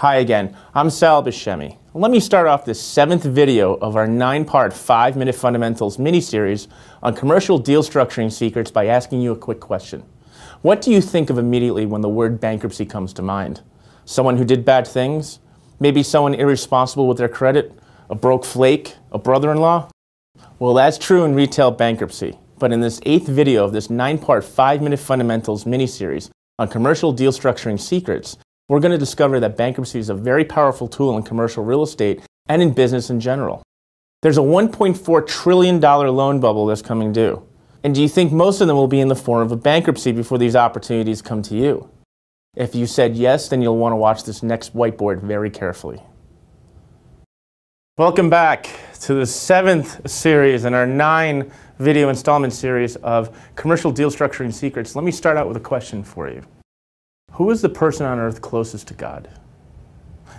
Hi again, I'm Sal Buscemi. Let me start off this 7th video of our 9-part 5-minute fundamentals mini-series on commercial deal structuring secrets by asking you a quick question. What do you think of immediately when the word bankruptcy comes to mind? Someone who did bad things? Maybe someone irresponsible with their credit? A broke flake? A brother-in-law? Well, that's true in retail bankruptcy. But in this 8th video of this 9-part 5-minute fundamentals mini-series on commercial deal structuring secrets, we're going to discover that bankruptcy is a very powerful tool in commercial real estate and in business in general. There's a $1.4 trillion loan bubble that's coming due. And do you think most of them will be in the form of a bankruptcy before these opportunities come to you? If you said yes, then you'll want to watch this next whiteboard very carefully. Welcome back to the 7th series in our 9-video installment series of commercial deal structuring secrets. Let me start out with a question for you. Who is the person on earth closest to God?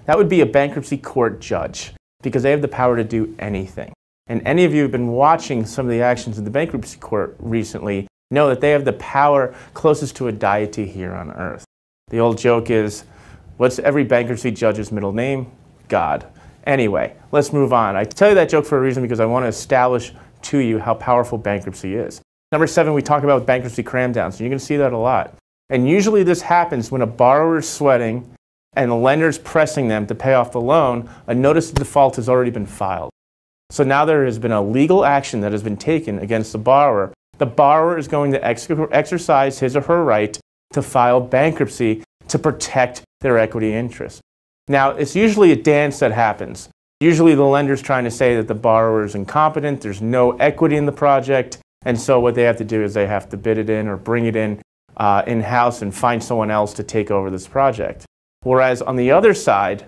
That would be a bankruptcy court judge, because they have the power to do anything. And any of you who have been watching some of the actions in the bankruptcy court recently know that they have the power closest to a deity here on earth. The old joke is, what's every bankruptcy judge's middle name? God. Anyway, let's move on. I tell you that joke for a reason because I want to establish to you how powerful bankruptcy is. Number 7, we talk about bankruptcy cram downs, and you're going to see that a lot. And usually this happens when a borrower is sweating and the lender's pressing them to pay off the loan. A notice of default has already been filed. So now there has been a legal action that has been taken against the borrower. The borrower is going to exercise his or her right to file bankruptcy to protect their equity interest. Now, it's usually a dance that happens. Usually the lender's trying to say that the borrower is incompetent, there's no equity in the project, and so what they have to do is they have to bid it in or bring it in-house and find someone else to take over this project. Whereas on the other side,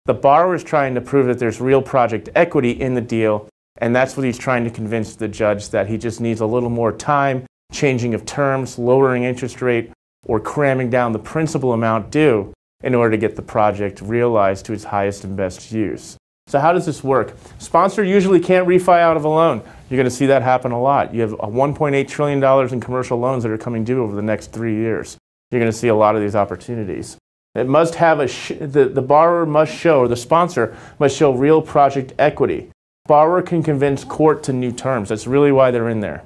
the borrower is trying to prove that there's real project equity in the deal, and that's what he's trying to convince the judge, that he just needs a little more time, changing of terms, lowering interest rate, or cramming down the principal amount due in order to get the project realized to its highest and best use. So how does this work? Sponsor usually can't refi out of a loan. You're going to see that happen a lot. You have $1.8 trillion in commercial loans that are coming due over the next 3 years. You're going to see a lot of these opportunities. It must have the borrower must show, or the sponsor must show real project equity. Borrower can convince court to new terms. That's really why they're in there.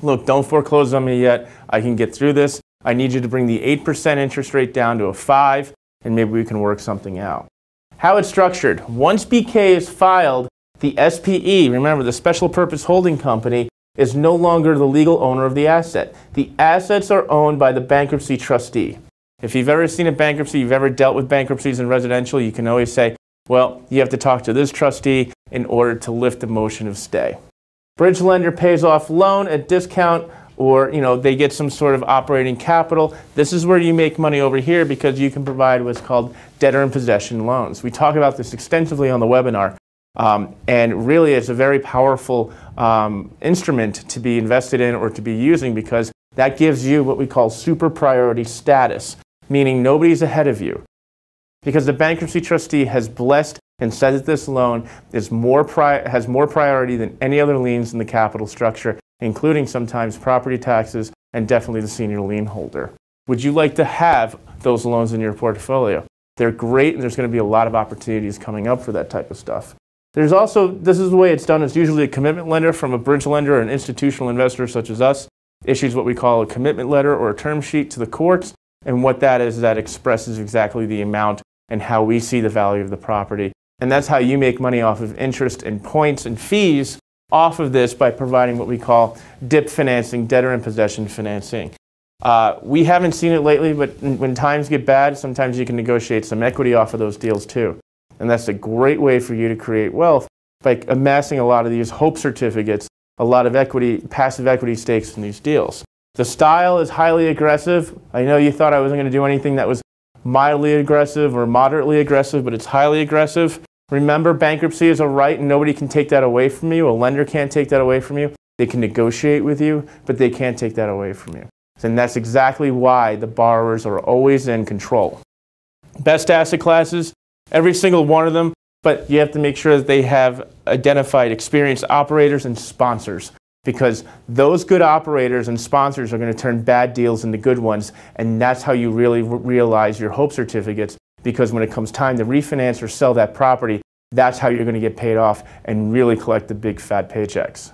Look, don't foreclose on me yet. I can get through this. I need you to bring the 8% interest rate down to a 5, and maybe we can work something out. How it's structured. Once BK is filed, the SPE, remember the Special Purpose Holding Company, is no longer the legal owner of the asset. The assets are owned by the bankruptcy trustee. If you've ever seen a bankruptcy, you've ever dealt with bankruptcies in residential, you can always say, well, you have to talk to this trustee in order to lift the motion of stay. Bridge lender pays off loan at discount, or they get some sort of operating capital. This is where you make money over here because you can provide what's called debtor in possession loans. We talk about this extensively on the webinar, and really it's a very powerful instrument to be invested in or to be using, because that gives you what we call super priority status, meaning nobody's ahead of you. Because the bankruptcy trustee has blessed and said that this loan is has more priority than any other liens in the capital structure, including sometimes property taxes and definitely the senior lien holder. Would you like to have those loans in your portfolio? They're great, and there's going to be a lot of opportunities coming up for that type of stuff. There's also, this is the way it's done, it's usually a commitment lender from a bridge lender or an institutional investor such as us issues what we call a commitment letter or a term sheet to the courts, and what that is that expresses exactly the amount and how we see the value of the property. And that's how you make money off of interest and points and fees off of this, by providing what we call DIP financing, debtor in possession financing. We haven't seen it lately, but when times get bad, sometimes you can negotiate some equity off of those deals too. And that's a great way for you to create wealth by amassing a lot of these hope certificates, a lot of equity, passive equity stakes in these deals. The style is highly aggressive. I know you thought I wasn't going to do anything that was mildly aggressive or moderately aggressive, but it's highly aggressive. Remember, bankruptcy is a right, and nobody can take that away from you. A lender can't take that away from you. They can negotiate with you, but they can't take that away from you. And that's exactly why the borrowers are always in control. Best asset classes, every single one of them, but you have to make sure that they have identified experienced operators and sponsors, because those good operators and sponsors are going to turn bad deals into good ones, and that's how you really realize your hope certificates because when it comes time to refinance or sell that property, that's how you're going to get paid off and really collect the big fat paychecks.